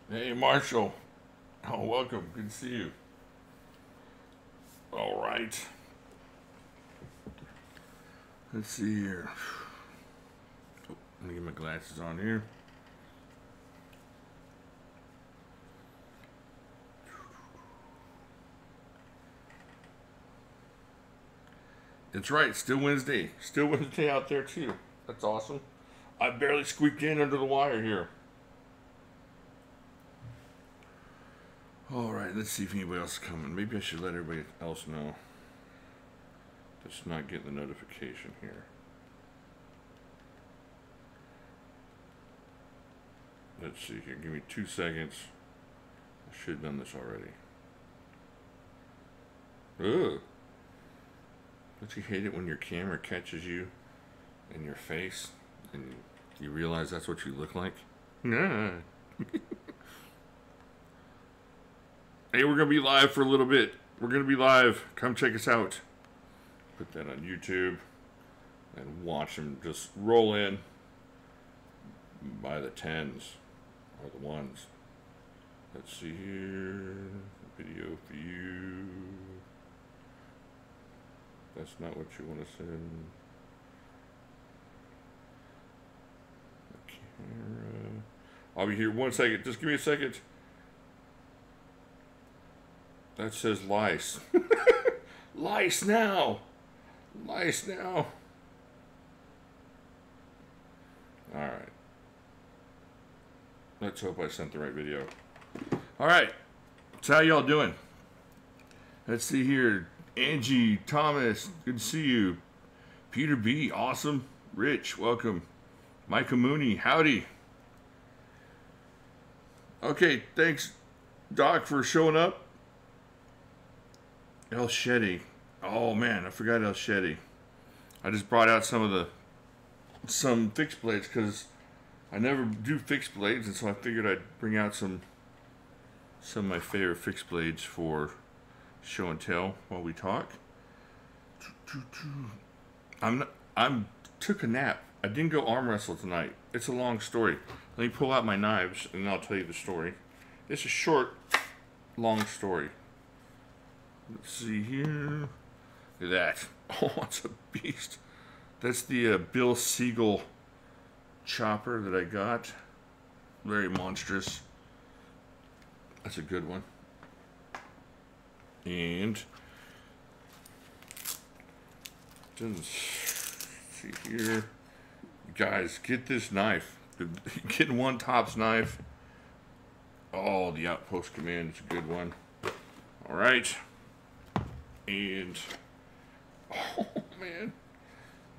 Hey, Marshall. Oh, welcome. Good to see you. All right. Let's see here. Oh, let me get my glasses on here. It's right. Still Wednesday. Still Wednesday out there, too. That's awesome. I barely squeaked in under the wire here. All right. Let's see if anybody else is coming. Maybe I should let everybody else know. Just not getting the notification here. Let's see here. Give me 2 seconds. I should have done this already. Ugh. Don't you hate it when your camera catches you in your face and you realize that's what you look like? Nah. Hey, we're going to be live for a little bit. We're going to be live. Come check us out. Put that on YouTube and watch them just roll in by the tens or the ones. Let's see here. Video for you. That's not what you want to send. The camera. I'll be here 1 second. Just give me a second. That says lice. Lice now. Lice now. All right. Let's hope I sent the right video. All right. So how y'all doing? Let's see here. Angie, Thomas, good to see you. Peter B, awesome. Rich, welcome. Micah Mooney, howdy. Okay, thanks, Doc, for showing up. El Shetty. Oh man, I forgot El Shetty. I just brought out some fixed blades because I never do fixed blades, and so I figured I'd bring out some of my favorite fixed blades for show and tell while we talk. I'm took a nap. I didn't go arm wrestle tonight. It's a long story. Let me pull out my knives and I'll tell you the story. It's a short, long story. Let's see here. Look at that. Oh, it's a beast. That's the Bill Siegel chopper that I got. Very monstrous. That's a good one. And let's see here. Guys, get this knife. Get one Tops knife. Oh, the Outpost Command is a good one. All right. And oh man,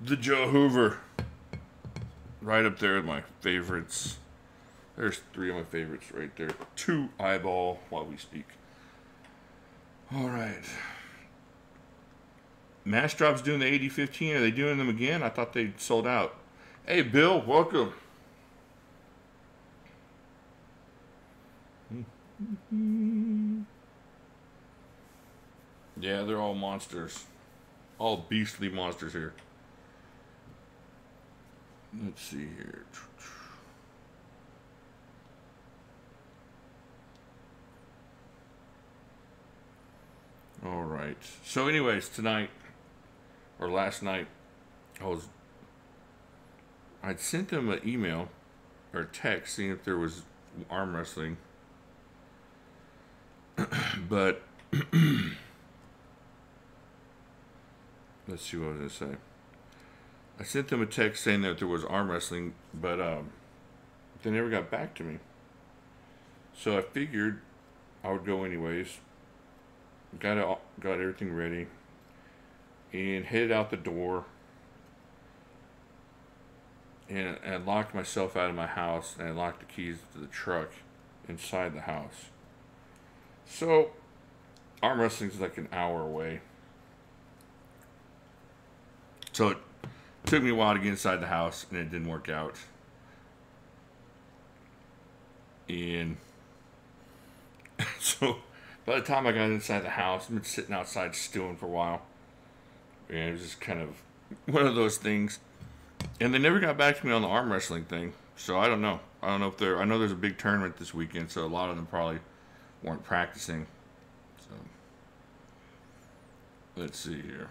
the Joe Hoover, right up there with my favorites. There's 3 of my favorites right there. 2 eyeball while we speak. All right. Mastrop's doing the 8015. Are they doing them again? I thought they sold out. Hey, Bill, welcome. Yeah, they're all monsters. All beastly monsters here. Let's see here. All right. So anyways, tonight, or last night, I'd sent them an email or a text seeing if there was arm wrestling. But let's see what I was going to say. I sent them a text saying that there was arm wrestling, but they never got back to me. So I figured I would go anyways. Got everything ready and headed out the door, and I locked myself out of my house and I locked the keys to the truck inside the house. So arm wrestling is like an hour away. So it took me a while to get inside the house and it didn't work out. And so by the time I got inside the house, I've been sitting outside stewing for a while. And it was just kind of one of those things. And they never got back to me on the arm wrestling thing. So I don't know. I don't know if they're. I know there's a big tournament this weekend, so a lot of them probably weren't practicing. So let's see here.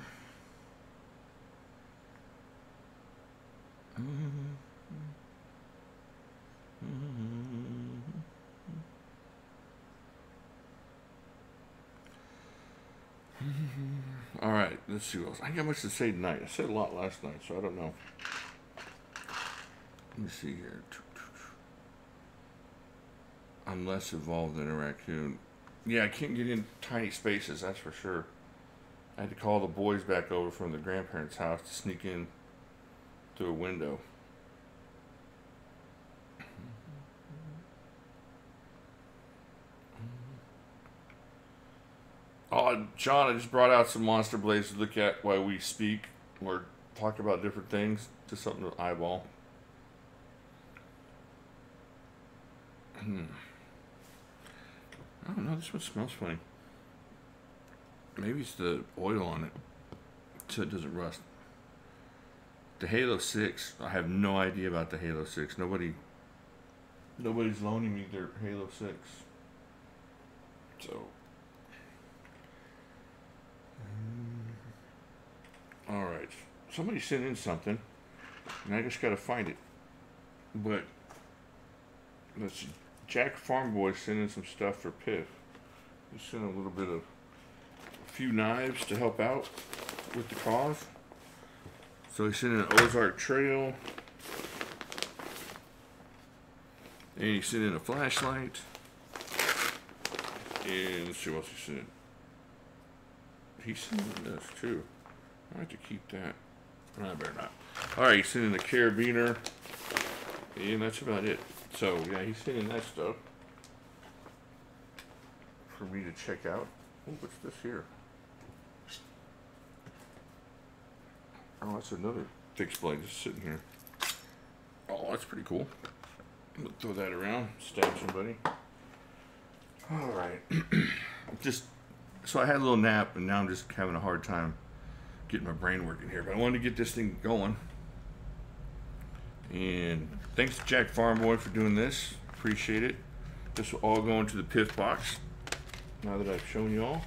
All right, let's see what else. I got much to say tonight. I said a lot last night, so I don't know. Let me see here. I'm less evolved than a raccoon. Yeah, I can't get in tiny spaces, that's for sure. I had to call the boys back over from the grandparents' house to sneak in through a window. Oh, John, I just brought out some Monster Blades to look at while we speak or talk about different things. Just something to eyeball. I don't know, this one smells funny. Maybe it's the oil on it so it doesn't rust. The Halo 6, I have no idea about the Halo 6. Nobody's loaning me their Halo 6. So alright. Somebody sent in something and I just gotta find it. But let's see. Jack Farm Boy sent in some stuff for Piff. He sent a little bit of a few knives to help out with the cause. So he sent in an Ozark Trail. And he sent in a flashlight. And let's see what else he sent in. He sent in this too. I have to keep that. No, I better not. Alright, he sent in a carabiner. And that's about it. So, yeah, he's sending that stuff for me to check out. Oh, what's this here? Oh, that's another fixed blade just sitting here. Oh, that's pretty cool. I'm gonna throw that around, stab somebody. Alright. So I had a little nap, and now I'm just having a hard time getting my brain working here. But I wanted to get this thing going. And thanks to Jack Farm Boy for doing this. Appreciate it. This will all go into the Piff box now that I've shown you all.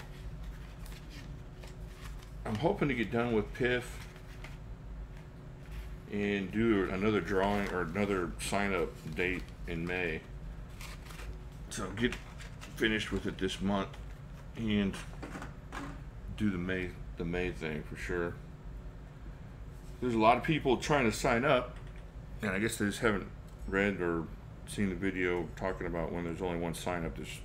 I'm hoping to get done with Piff and do another drawing or another sign up date in May. So get finished with it this month and do the May thing for sure. There's a lot of people trying to sign up. And I guess they just haven't read or seen the video talking about when there's only one sign up. There's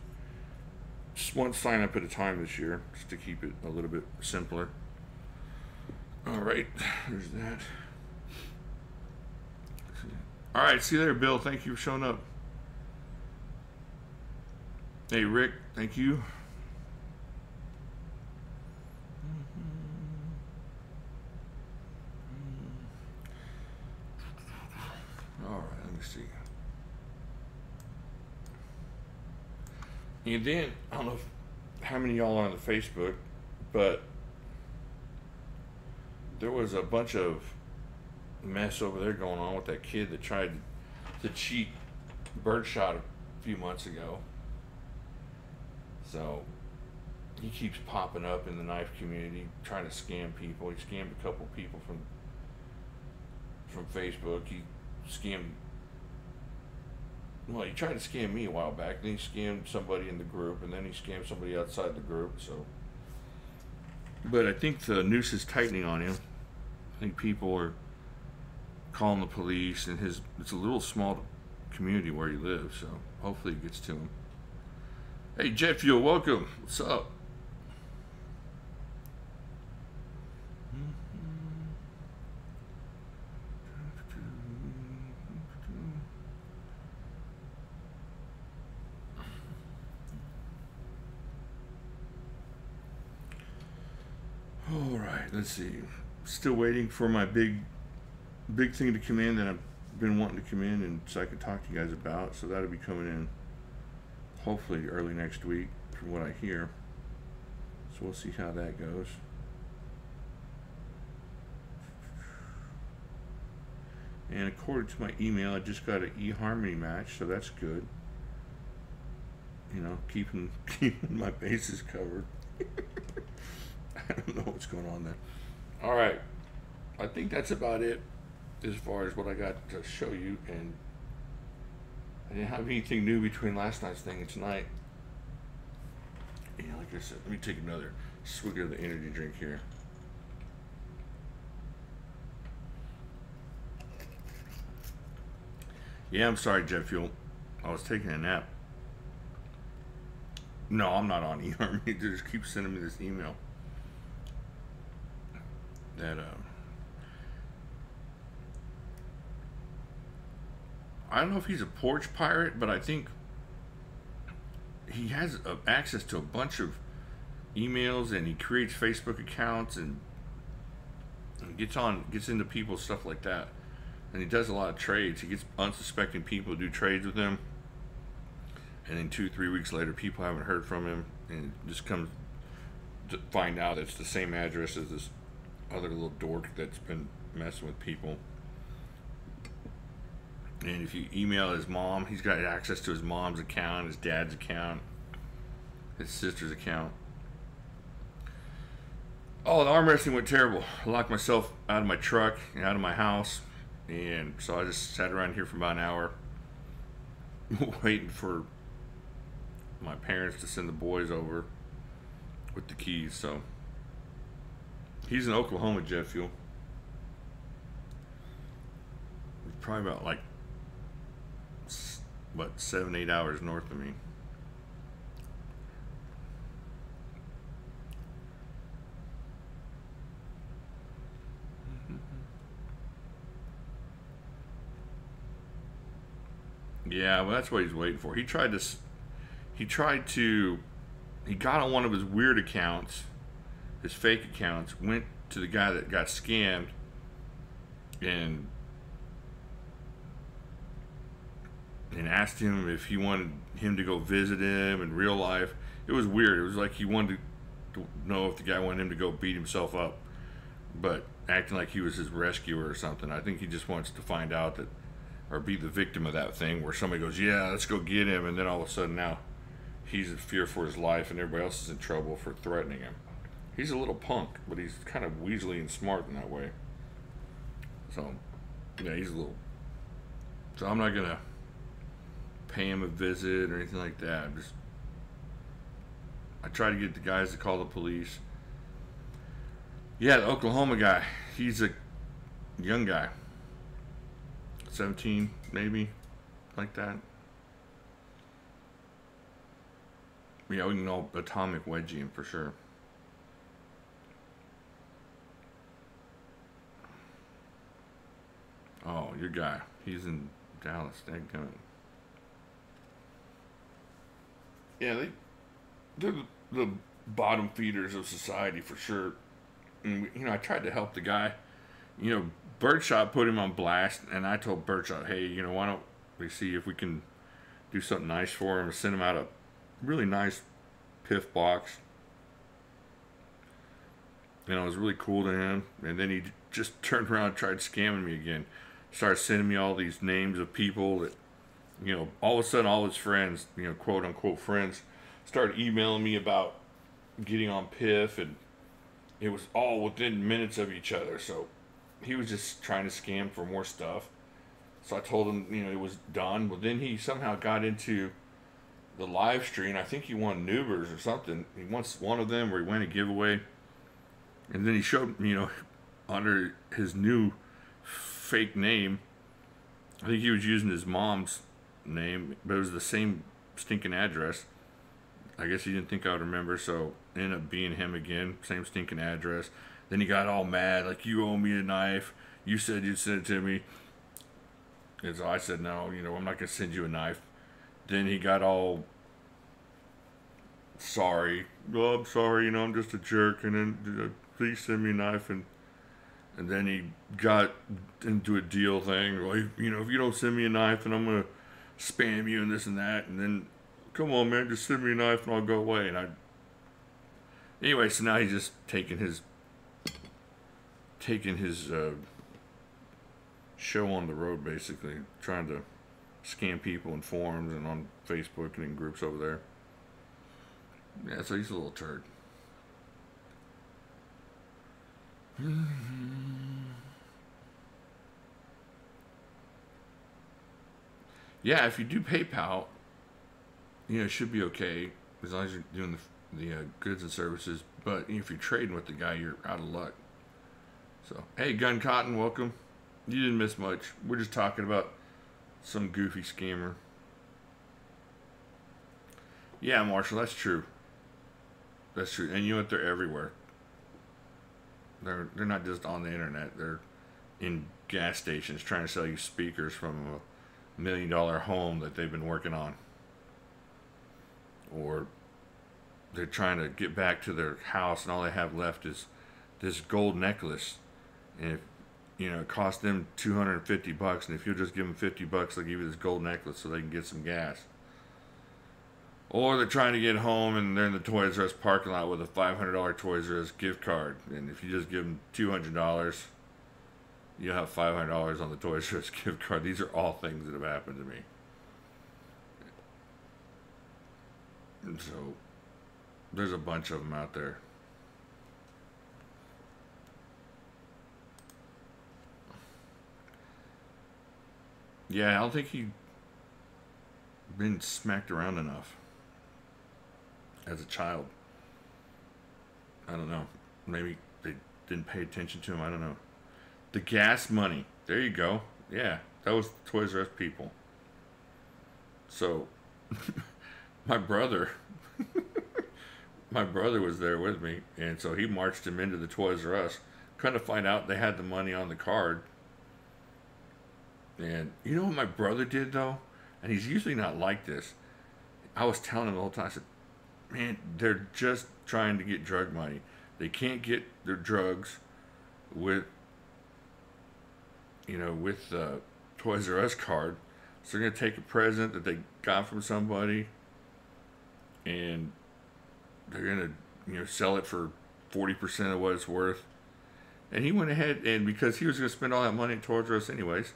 just one sign up at a time this year, just to keep it a little bit simpler. All right, there's that. All right, see you later, Bill. Thank you for showing up. Hey, Rick, thank you. See. And then, I don't know how many of y'all are on the Facebook, but there was a bunch of mess over there going on with that kid that tried to cheat birdshot a few months ago. So, he keeps popping up in the knife community, trying to scam people. He scammed a couple people from Facebook. He scammed. Well, he tried to scam me a while back, then he scammed somebody in the group, and then he scammed somebody outside the group, so. But I think the noose is tightening on him. I think people are calling the police, and it's a little small community where he lives, so hopefully it gets to him. Hey, Jet Fuel, welcome. What's up? All right, let's see. Still waiting for my big thing to come in that I've been wanting to come in, and so I can talk to you guys about. So that'll be coming in hopefully early next week, from what I hear. So we'll see how that goes. And according to my email, I just got an eHarmony match, so that's good. You know, keeping my bases covered. I don't know what's going on there. All right, I think that's about it as far as what I got to show you, and I didn't have anything new between last night's thing and tonight. Yeah, like I said, let me take another swig of the energy drink here. Yeah, I'm sorry, Jet Fuel. I was taking a nap. No, I'm not on eHarmony. They just keep sending me this email that I don't know if he's a porch pirate, but I think he has access to a bunch of emails, and he creates Facebook accounts and gets into people's stuff like that. And he does a lot of trades. He gets unsuspecting people to do trades with him, and then 2-3 weeks later, people haven't heard from him, and just comes to find out it's the same address as this other little dork that's been messing with people. And if you email his mom, he's got access to his mom's account, his dad's account, his sister's account. Oh, the arm wrestling went terrible. I locked myself out of my truck and out of my house, and so I just sat around here for about an hour waiting for my parents to send the boys over with the keys. So he's in Oklahoma, Jet Fuel. Probably about like 7-8 hours north of me. Yeah, well, that's what he's waiting for. He got on one of his weird accounts, his fake accounts, went to the guy that got scammed, and asked him if he wanted him to go visit him in real life. It was weird. It was like he wanted to know if the guy wanted him to go beat himself up, but acting like he was his rescuer or something. I think he just wants to find out that, or be the victim of that thing where somebody goes, yeah, let's go get him, and then all of a sudden now he's in fear for his life and everybody else is in trouble for threatening him. He's a little punk, but he's kind of weaselly and smart in that way. So, yeah, he's a little... So I'm not going to pay him a visit or anything like that. I try to get the guys to call the police. Yeah, the Oklahoma guy, he's a young guy. 17, maybe, like that. Yeah, we can all atomic wedgie him for sure. Oh, your guy. He's in Dallas. Dadgummit. Yeah, they're the bottom feeders of society for sure. And, you know, I tried to help the guy. You know, Birdshot put him on blast, and I told Birdshot, hey, you know, why don't we see if we can do something nice for him, send him out a really nice PIF box. You know, it was really cool to him. And then he just turned around and tried scamming me again. Started sending me all these names of people that, you know, all of a sudden all his friends, you know, quote unquote friends, started emailing me about getting on PIF, and it was all within minutes of each other. So he was just trying to scam for more stuff. So I told him, you know, it was done. Well, then he somehow got into the live stream. I think he won Nubers or something. He wants one of them where he won a giveaway. And then he showed me, you know, under his new fake name. I think he was using his mom's name, but it was the same stinking address. I guess he didn't think I would remember, so it ended up being him again. Same stinking address. Then he got all mad, like, you owe me a knife. You said you'd send it to me. And so I said, no, you know, I'm not going to send you a knife. Then he got all sorry. Oh, I'm sorry, you know, I'm just a jerk. And then, please send me a knife. And then he got into a deal thing. Like, you know, if you don't send me a knife, and I'm going to spam you and this and that. And then, come on, man, just send me a knife and I'll go away. And anyway, so now he's just taking his show on the road, basically trying to scam people in forums and on Facebook and in groups over there. Yeah, so he's a little turd. Yeah, if you do PayPal, it should be okay as long as you're doing the goods and services. But if you're trading with the guy, you're out of luck. So, hey, Gun Cotton, welcome. You didn't miss much. We're just talking about some goofy scammer. Yeah, Marshall, that's true. That's true. And you know what? They're everywhere. They're not just on the internet. They're in gas stations trying to sell you speakers from a $1 million home that they've been working on. Or they're trying to get back to their house and all they have left is this gold necklace. And if it cost them $250, and if you'll just give them $50, they'll give you this gold necklace so they can get some gas. Or they're trying to get home and they're in the Toys R Us parking lot with a $500 Toys R Us gift card, and if you just give them $200, you'll have $500 on the Toys R Us gift card. These are all things that have happened to me. And so there's a bunch of them out there. Yeah, I don't think he'd been smacked around enough as a child. I don't know. Maybe they didn't pay attention to him. I don't know. The gas money. There you go. Yeah, that was the Toys R Us people. So, my brother was there with me, and so he marched him into the Toys R Us. Come to find out they had the money on the card. And you know what my brother did, though? And he's usually not like this. I was telling him the whole time, I said, man, they're just trying to get drug money. They can't get their drugs with the Toys R Us card. So they're going to take a present that they got from somebody and they're going to, sell it for 40% of what it's worth. And he went ahead, and because he was going to spend all that money at Toys R Us anyways,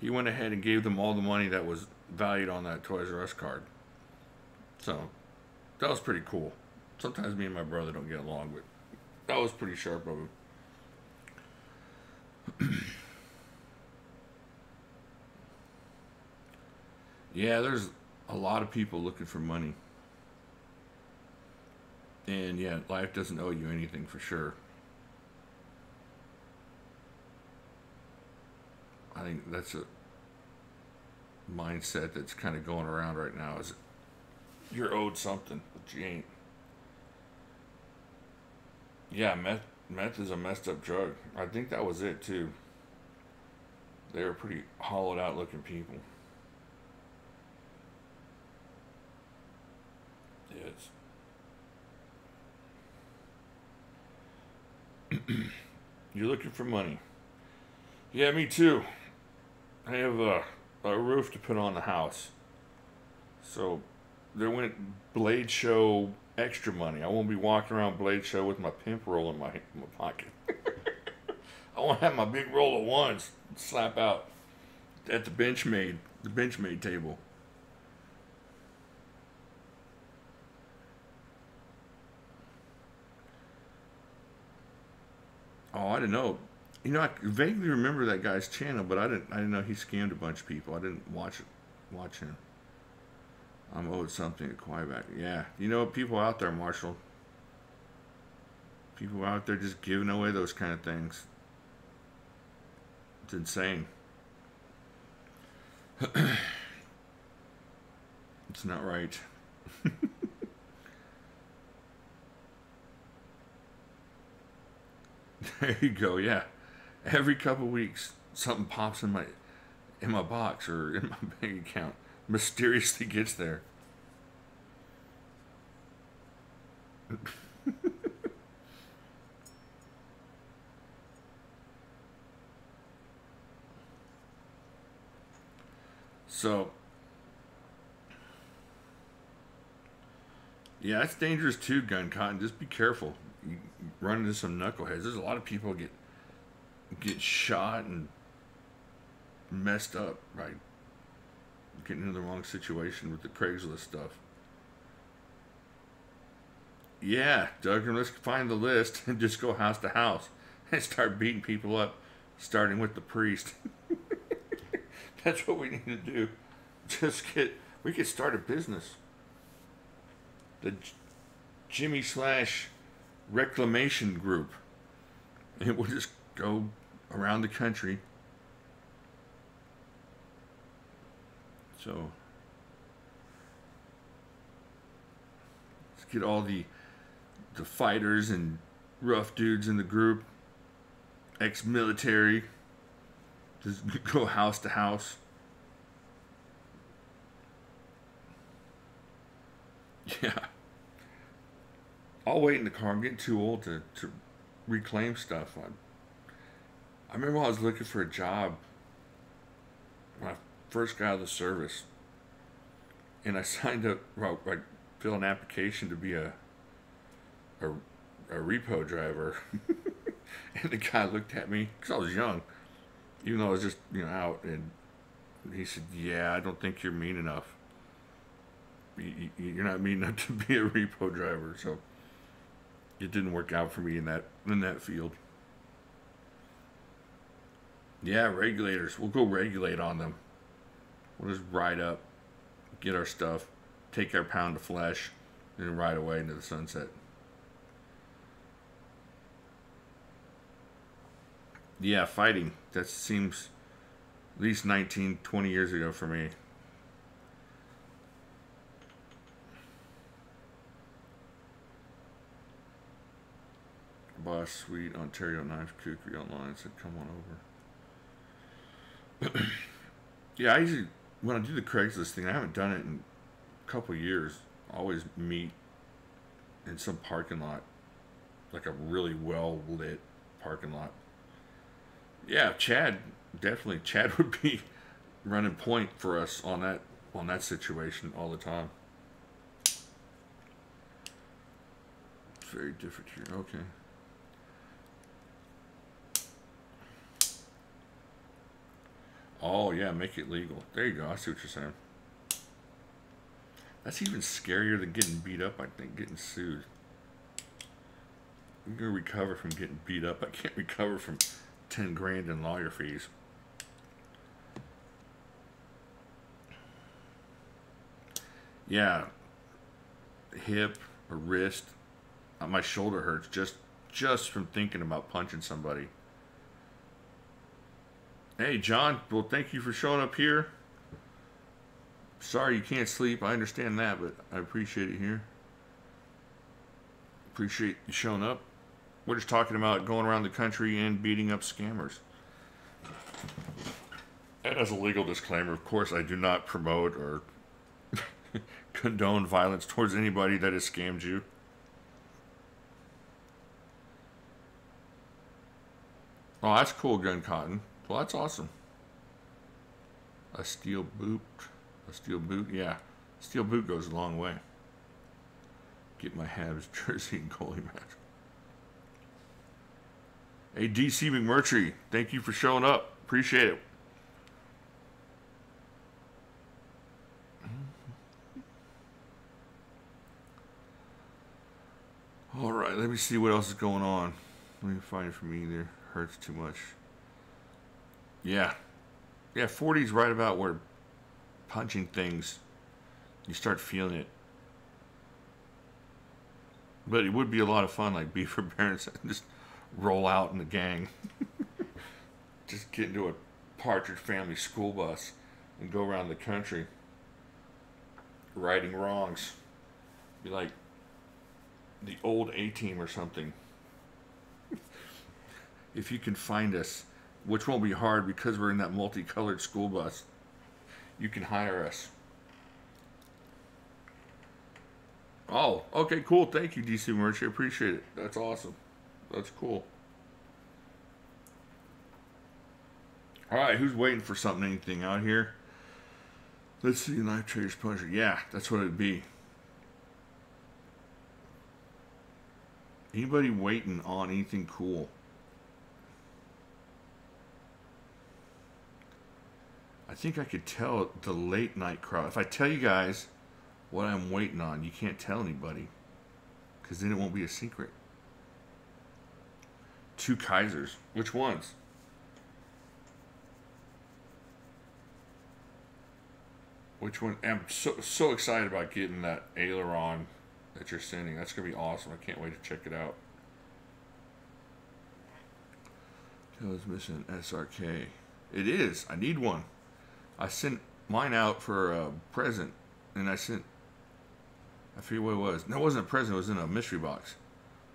he went ahead and gave them all the money that was valued on that Toys R Us card. So, that was pretty cool. Sometimes me and my brother don't get along, but that was pretty sharp of him. Yeah, there's a lot of people looking for money. And yeah, life doesn't owe you anything for sure. I think that's a mindset that's kind of going around right now, is you're owed something, but you ain't. Yeah, meth is a messed up drug. I think that was it too. They were pretty hollowed out looking people. Yes. You're looking for money. Yeah, me too. I have a roof to put on the house. So there went Blade Show extra money. I won't be walking around Blade Show with my pimp roll in my pocket. I want to have my big roll of ones slap out at the Benchmade table. Oh, I didn't know. I vaguely remember that guy's channel, but I didn't know he scammed a bunch of people. I didn't watch him. I'm owed something at Quieback. Yeah, people out there, Marshall. People out there just giving away those kind of things. It's insane. It's not right. There you go. Yeah, every couple weeks something pops in my box or in my bank account. Mysteriously gets there. So, yeah, that's dangerous too, Gun Cotton. Just be careful. You run into some knuckleheads. There's a lot of people get shot and messed up by getting into the wrong situation with the Craigslist stuff. Yeah, Doug, let's find the list and just go house to house and start beating people up, starting with the priest. That's what we need to do. We could start a business. The Jimmy Slash Reclamation Group. And we'll just go around the country. So, let's get all the fighters and rough dudes in the group, ex-military, just go house to house. Yeah. I'll wait in the car. I'm getting too old to reclaim stuff. I remember when I was looking for a job when I first got out of the service, and I signed up, I filled an application to be a repo driver. And the guy looked at me, because I was young, even though I was just, out, and he said, yeah, I don't think you're mean enough. You're not mean enough to be a repo driver, so it didn't work out for me in that field. Yeah, regulators. We'll go regulate on them. We'll just ride up, get our stuff, take our pound of flesh, and ride away into the sunset. Yeah, fighting. That seems at least 19, 20 years ago for me. Boss Sweet Ontario Knife Kukri online said, come on over. Yeah, I usually, when I do the Craigslist thing, I haven't done it in a couple years. I always meet in some parking lot, like a really well lit parking lot. Yeah, Chad, definitely. Chad would be running point for us on that situation all the time. It's very different here. Okay. Oh, yeah, make it legal. There you go. I see what you're saying. That's even scarier than getting beat up, I think, getting sued. I'm going to recover from getting beat up. I can't recover from 10 grand in lawyer fees. Yeah. Hip or wrist. My shoulder hurts just from thinking about punching somebody. Hey, John. Well, thank you for showing up here. Sorry you can't sleep. I understand that, but I appreciate it here. Appreciate you showing up. We're just talking about going around the country and beating up scammers. And as a legal disclaimer, of course, I do not promote or condone violence towards anybody that has scammed you. Oh, that's cool, Gun Cotton. Well, that's awesome. A steel boot. A steel boot? Yeah. Steel boot goes a long way. Get my Habs jersey and goalie match. Hey, DC McMurtry, thank you for showing up. Appreciate it. All right, let me see what else is going on. Let me find it for me either. Hurts too much. Yeah. Yeah, 40's right about where punching things, you start feeling it. But it would be a lot of fun, like Beaver Parents, just roll out in the gang. Just get into a Partridge Family school bus and go around the country righting wrongs. Be like the old A-Team or something. If you can find us, which won't be hard because we're in that multicolored school bus, you can hire us. Oh, okay, cool. Thank you, DC Merch. I appreciate it. That's awesome. That's cool. All right, who's waiting for something, anything out here? Let's see, Knife Trader's Pleasure. Yeah, that's what it'd be. Anybody waiting on anything cool? I think I could tell the late night crowd. If I tell you guys what I'm waiting on, you can't tell anybody, because then it won't be a secret. 2 Kaisers. Which ones? Which one? I'm so excited about getting that aileron that you're sending. That's gonna be awesome. I can't wait to check it out. I was missing an SRK. It is. I need one. I sent mine out for a present, and I forget what it was. No, it wasn't a present. It was in a mystery box.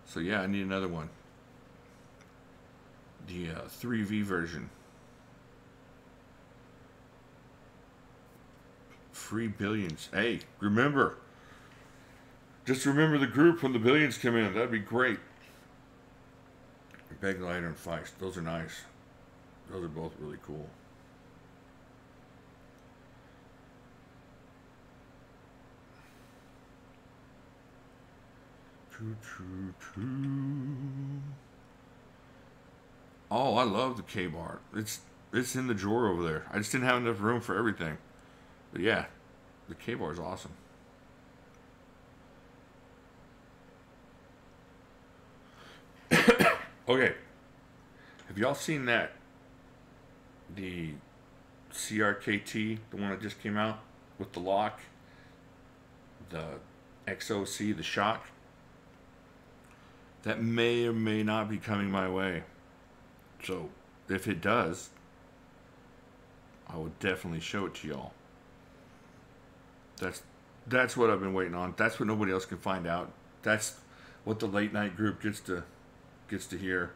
So yeah, I need another one. The 3V version. Free billions. Hey, remember. Just remember the group when the billions come in. That'd be great. Beglider and Feist. Those are nice. Those are both really cool. Oh, I love the K-Bar. It's in the drawer over there. I just didn't have enough room for everything. But yeah, the K-Bar is awesome. Okay. Have y'all seen that? The CRKT, the one that just came out with the lock, the XOC, the shock. That may or may not be coming my way. So if it does, I will definitely show it to y'all. That's what I've been waiting on. That's what nobody else can find out. That's what the late night group gets to hear,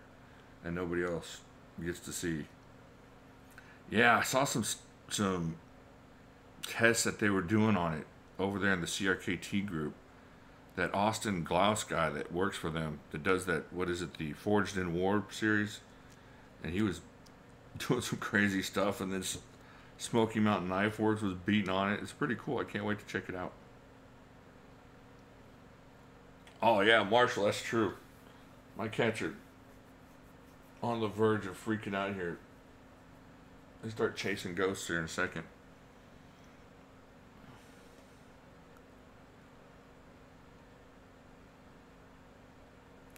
and nobody else gets to see. Yeah, I saw some tests that they were doing on it over there in the CRKT group. That Austin Glaus guy that works for them, that does that, what is it, the Forged in War series, and he was doing some crazy stuff, and then Smoky Mountain Knife Works was beating on it. It's pretty cool. I can't wait to check it out. Oh yeah, Marshall, that's true. My cats are on the verge of freaking out here. They start chasing ghosts here in a second.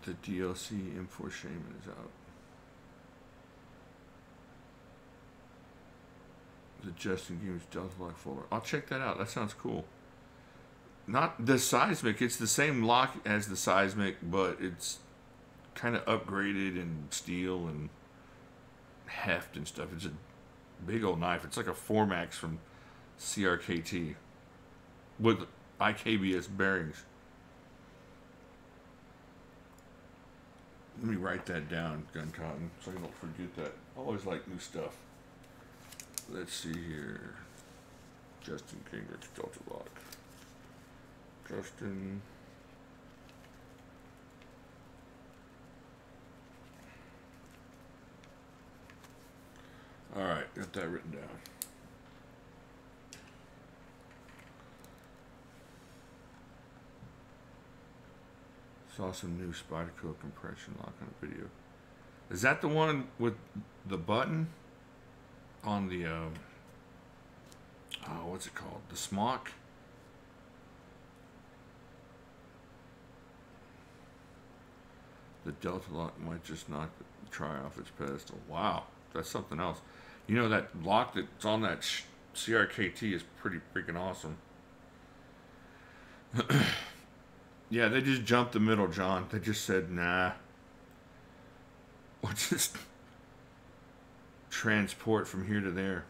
The DLC M4 Shaman is out. The Justin Games Delta Lock folder. I'll check that out. That sounds cool. Not the Seismic. It's the same lock as the Seismic, but it's kind of upgraded in steel and heft and stuff. It's a big old knife. It's like a 4MAX from CRKT with IKBS bearings. Let me write that down, Gun Cotton, so I don't forget that. I always like new stuff. Let's see here. Justin Gingrich, Delta Lock. Justin. Alright, got that written down. Saw some new Spyderco compression lock on a video. Is that the one with the button on the oh, what's it called? The smock? The Delta Lock might just knock the try off its pedestal. Wow, that's something else. You know, that lock that's on that CRKT is pretty freaking awesome. Yeah, they just jumped the middle, John. They just said, nah. We'll just transport from here to there.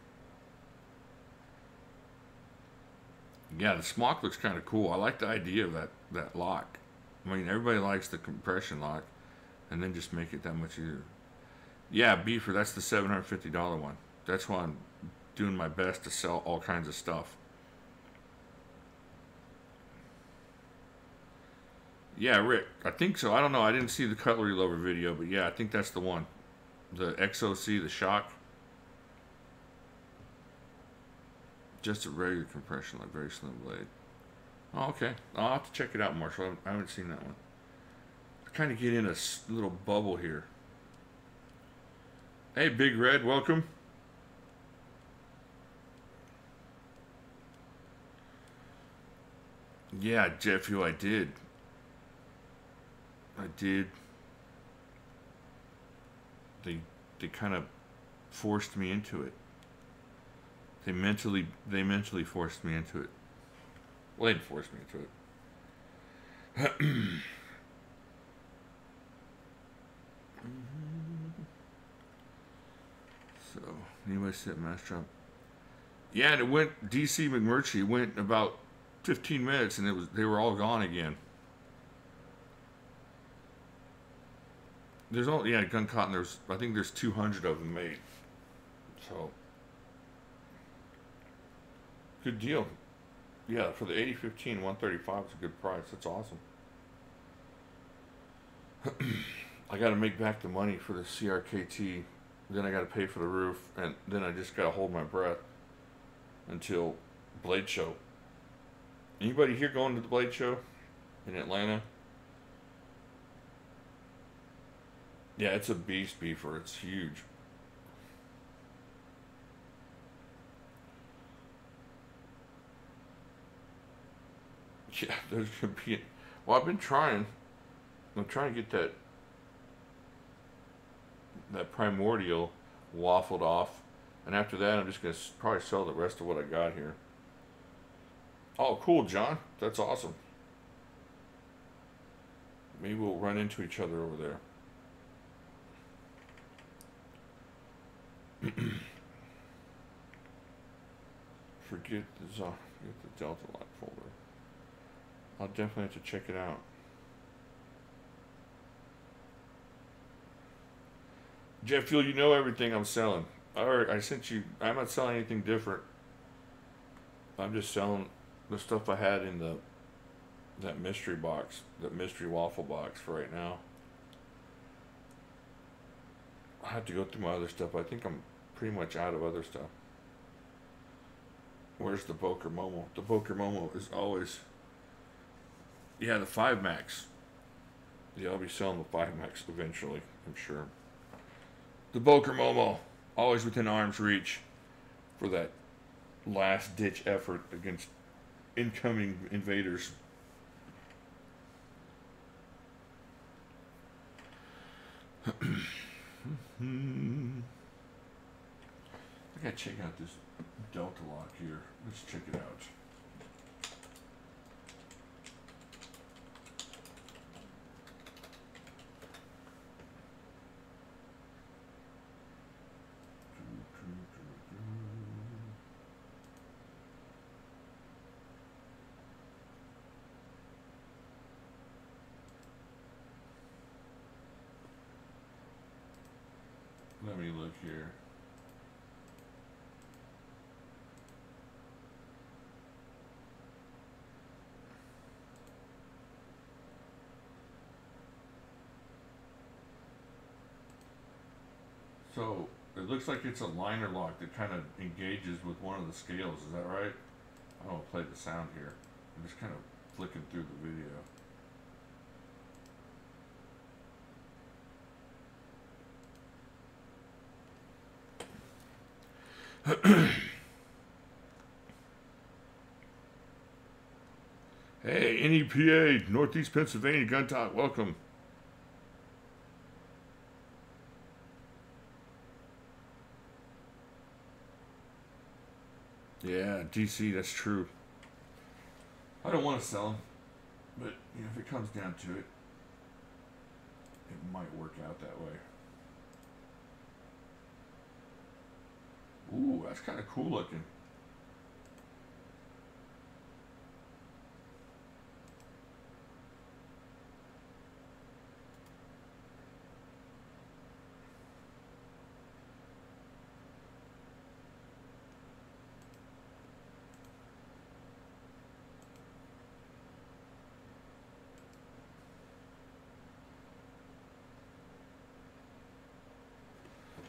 Yeah, the smock looks kind of cool. I like the idea of that lock. I mean, everybody likes the compression lock, and then just make it that much easier. Yeah, Beefer, that's the $750 one. That's why I'm doing my best to sell all kinds of stuff. Yeah, Rick, I think so. I don't know. I didn't see the Cutlery Lover video, but yeah, I think that's the one. The XOC, the shock. Just a regular compression, like very slim blade. Oh, okay. I'll have to check it out, Marshall. I haven't seen that one. I kind of get in a little bubble here. Hey, Big Red, welcome. Yeah, Jet Fuel, I did. I did. They they kind of forced me into it. They mentally forced me into it. Well, they didn't force me into it. So anyway, set mass drop. Yeah, and it went DC McMurtry went about 15 minutes, and they were all gone again. There's only gun cotton. I think there's 200 of them made. So good deal. Yeah, for the 8015 135 is a good price. That's awesome. I got to make back the money for the CRKT. Then I got to pay for the roof, and then I just got to hold my breath until Blade Show. Anybody here going to the Blade Show in Atlanta? Yeah, it's a beast beefer. It's huge. Yeah, there's gonna be. Well, I've been trying. I'm trying to get that primordial waffled off, and after that, I'm just gonna probably sell the rest of what I got here. Oh, cool, John. That's awesome. Maybe we'll run into each other over there. Forget the Delta Lock folder. I'll definitely have to check it out. Jet Fuel, you know everything I'm selling. Alright, I sent you. I'm not selling anything different. I'm just selling the stuff I had in that mystery box, that mystery waffle box for right now. I have to go through my other stuff. I think I'm pretty much out of other stuff. Where's the Boker Momo? The Boker Momo is always. Yeah, the 5 Max. Yeah, I'll be selling the 5 Max eventually, I'm sure. The Boker Momo, always within arm's reach for that last ditch effort against incoming invaders. I gotta check out this Delta Lock here. Let's check it out. Let me look here. So it looks like it's a liner lock that kind of engages with one of the scales. Is that right? I don't want to play the sound here. I'm just kind of flicking through the video. Hey, NEPA, Northeast Pennsylvania Gun Talk, welcome. Yeah, DC, that's true. I don't want to sell them, but you know, if it comes down to it, it might work out that way. Ooh, that's kind of cool looking.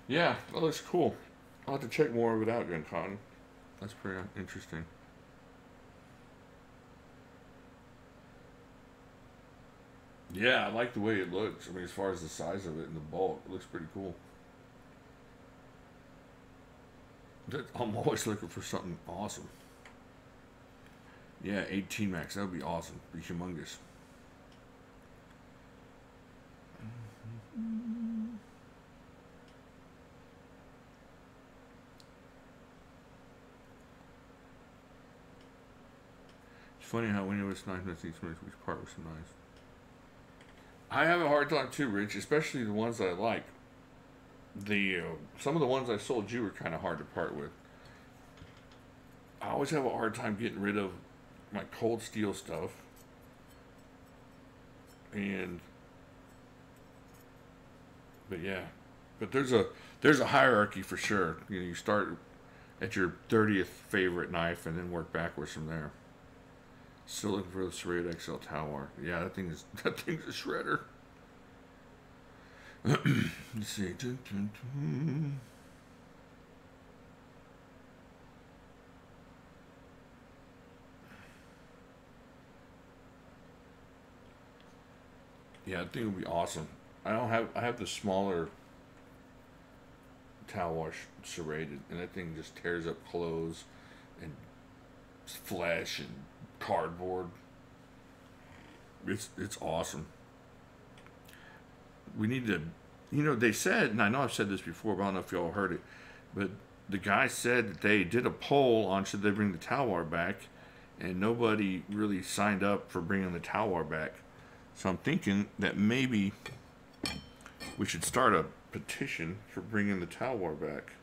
Yeah, that looks cool. I'll have to check more of it out, Gun Cotton. That's pretty interesting. Yeah, I like the way it looks. I mean, as far as the size of it and the bulk, it looks pretty cool. I'm always looking for something awesome. Yeah, 18 max. That would be awesome. Be humongous. It's funny how when it was nice, which part was so nice. I have a hard time too, Rich, especially the ones that I like. The some of the ones I sold you were kind of hard to part with. I always have a hard time getting rid of my Cold Steel stuff, and but yeah, but there's a hierarchy for sure. You know, you start at your 30th favorite knife and then work backwards from there. Still looking for the Serrated XL Talwar. Yeah, that thing's a shredder. Let's see. Dun, dun, dun. Yeah, I think it would be awesome. I have the smaller Talwar Serrated, and that thing just tears up clothes and flesh and cardboard. It's awesome. We need to, you know, they said, and I know I've said this before, but I don't know if y'all heard it, but the guy said that they did a poll on should they bring the Talwar back, and nobody really signed up for bringing the Talwar back. So I'm thinking that maybe we should start a petition for bringing the Talwar back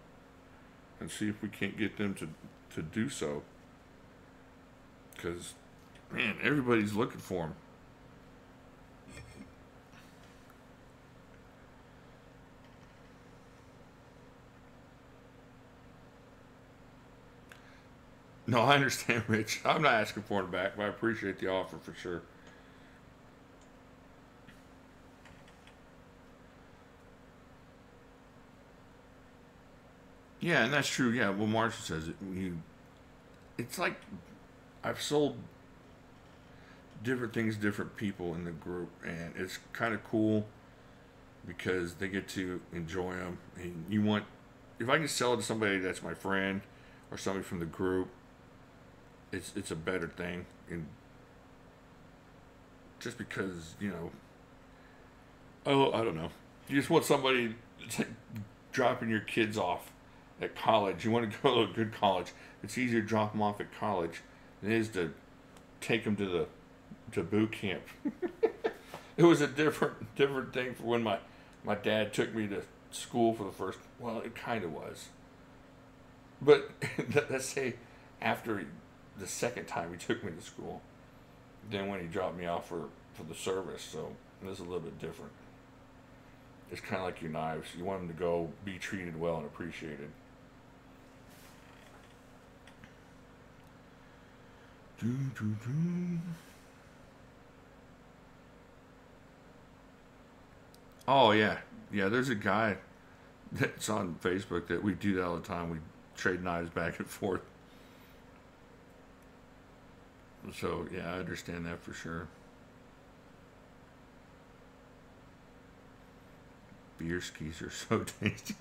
and see if we can't get them to do so. Because, man, everybody's looking for them. No, I understand, Rich. I'm not asking for them back, but I appreciate the offer for sure. Yeah, and that's true. Yeah, well, Marshall says it. It's like I've sold different things, to different people in the group, and it's kind of cool because they get to enjoy them. And you want, if I can sell it to somebody that's my friend or somebody from the group, it's a better thing. And just because oh, I don't know, you just want somebody. It's like dropping your kids off at college. You want to go to a good college. It's easier to drop them off at college than it is to take them to boot camp. It was a different thing for when my dad took me to school for the first. Well, it kind of was, but let's say after the second time he took me to school, then when he dropped me off for the service. So it was a little bit different. It's kind of like your knives. You want them to go be treated well and appreciated. Doo, doo, doo. Oh yeah, yeah. There's a guy that's on Facebook that we do that all the time. We trade knives back and forth. So yeah, I understand that for sure. Beer skis are so tasty.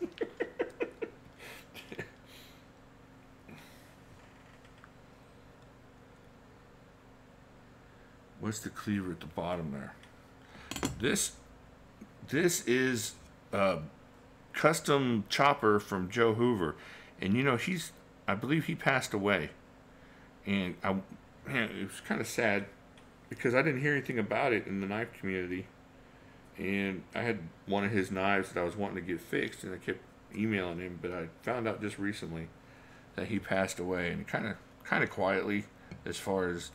What's the cleaver at the bottom there? This this is a custom chopper from Joe Hoover, and I believe he passed away, and man, it was kind of sad because I didn't hear anything about it in the knife community, and I had one of his knives that I was wanting to get fixed, and I kept emailing him, but I found out just recently that he passed away, and kind of quietly, as far as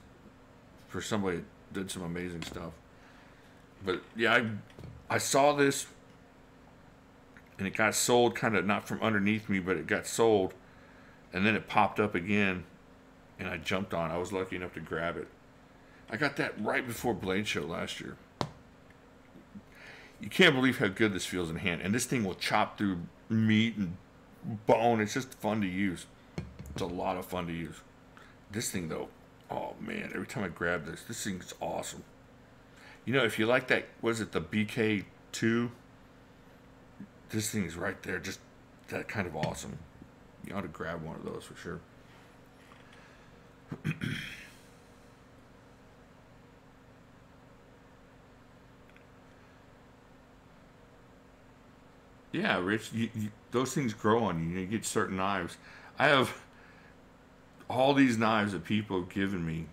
for somebody that did some amazing stuff. But yeah, I saw this, and it got sold kind of not from underneath me, but it got sold, and then it popped up again, and I jumped on it. I was lucky enough to grab it. I got that right before Blade Show last year. You can't believe how good this feels in hand, and this thing will chop through meat and bone. It's just fun to use. It's a lot of fun to use. This thing though, oh man, every time I grab this thing's awesome. If you like that, was it the BK2? This thing's right there, just that kind of awesome. You ought to grab one of those for sure. Yeah, Rich, those things grow on you. You get certain knives. I have all these knives that people have given me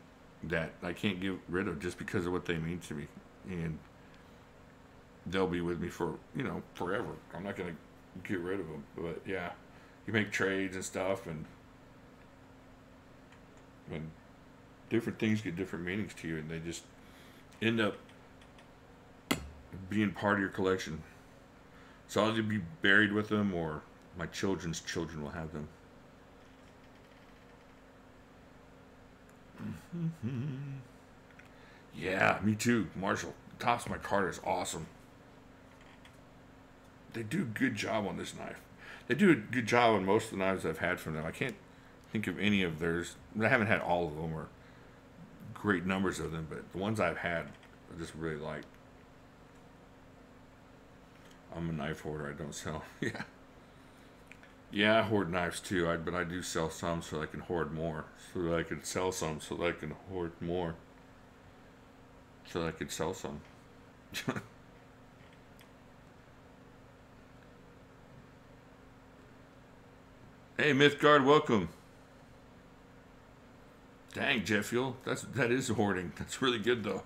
that I can't get rid of just because of what they mean to me. And they'll be with me for, forever. I'm not going to get rid of them. But yeah, you make trades and stuff, and different things get different meanings to you, and they just end up being part of your collection. So I'll either be buried with them, or my children's children will have them. Yeah, me too, Marshall. The tops of my Carter is awesome. They do a good job on this knife. They do a good job on most of the knives I've had from them. I can't think of any of theirs. I haven't had all of them or great numbers of them, but the ones I've had, I just really like. I'm a knife hoarder. I don't sell. Yeah. Yeah, I hoard knives too. But I do sell some so I can hoard more. So that I can sell some so that I can hoard more. So that I can sell some. Hey, Mythgard, welcome. Dang, Jet Fuel. That is hoarding. That's really good though.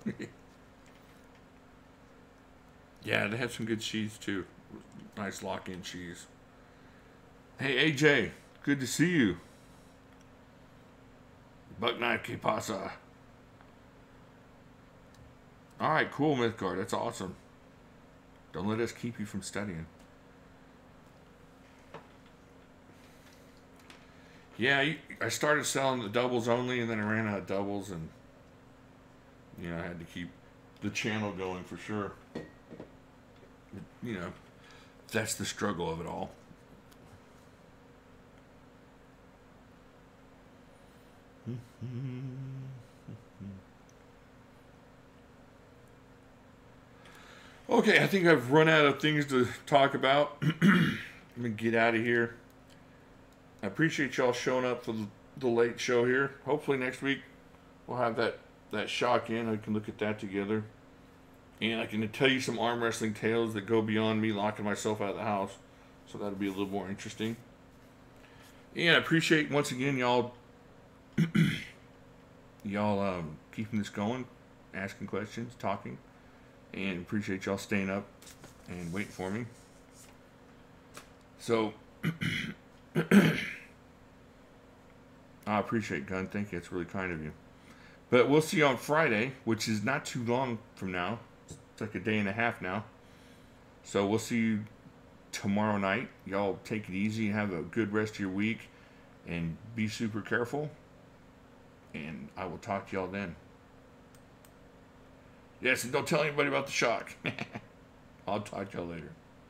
Yeah, they have some good sheaths too. Nice lock-in sheaths. Hey, AJ, good to see you. Buck knife, que pasa? All right, cool, Mythgard. That's awesome. Don't let us keep you from studying. Yeah, I started selling the doubles only, and then I ran out of doubles, and I had to keep the channel going for sure. That's the struggle of it all. Okay, I think I've run out of things to talk about. I'm gonna get out of here. I appreciate y'all showing up for the late show here. Hopefully next week we'll have that shock in. I can look at that together. And I can tell you some arm wrestling tales that go beyond me locking myself out of the house. So that'll be a little more interesting. And I appreciate, once again, y'all keeping this going, asking questions, talking. And appreciate y'all staying up and waiting for me. So, I appreciate Gun. Thank you. It's really kind of you. But we'll see you on Friday, which is not too long from now. It's like a day and a half now. So we'll see you tomorrow night. Y'all take it easy and have a good rest of your week. And be super careful. And I will talk to y'all then. Yes, and don't tell anybody about the shock. I'll talk to y'all later.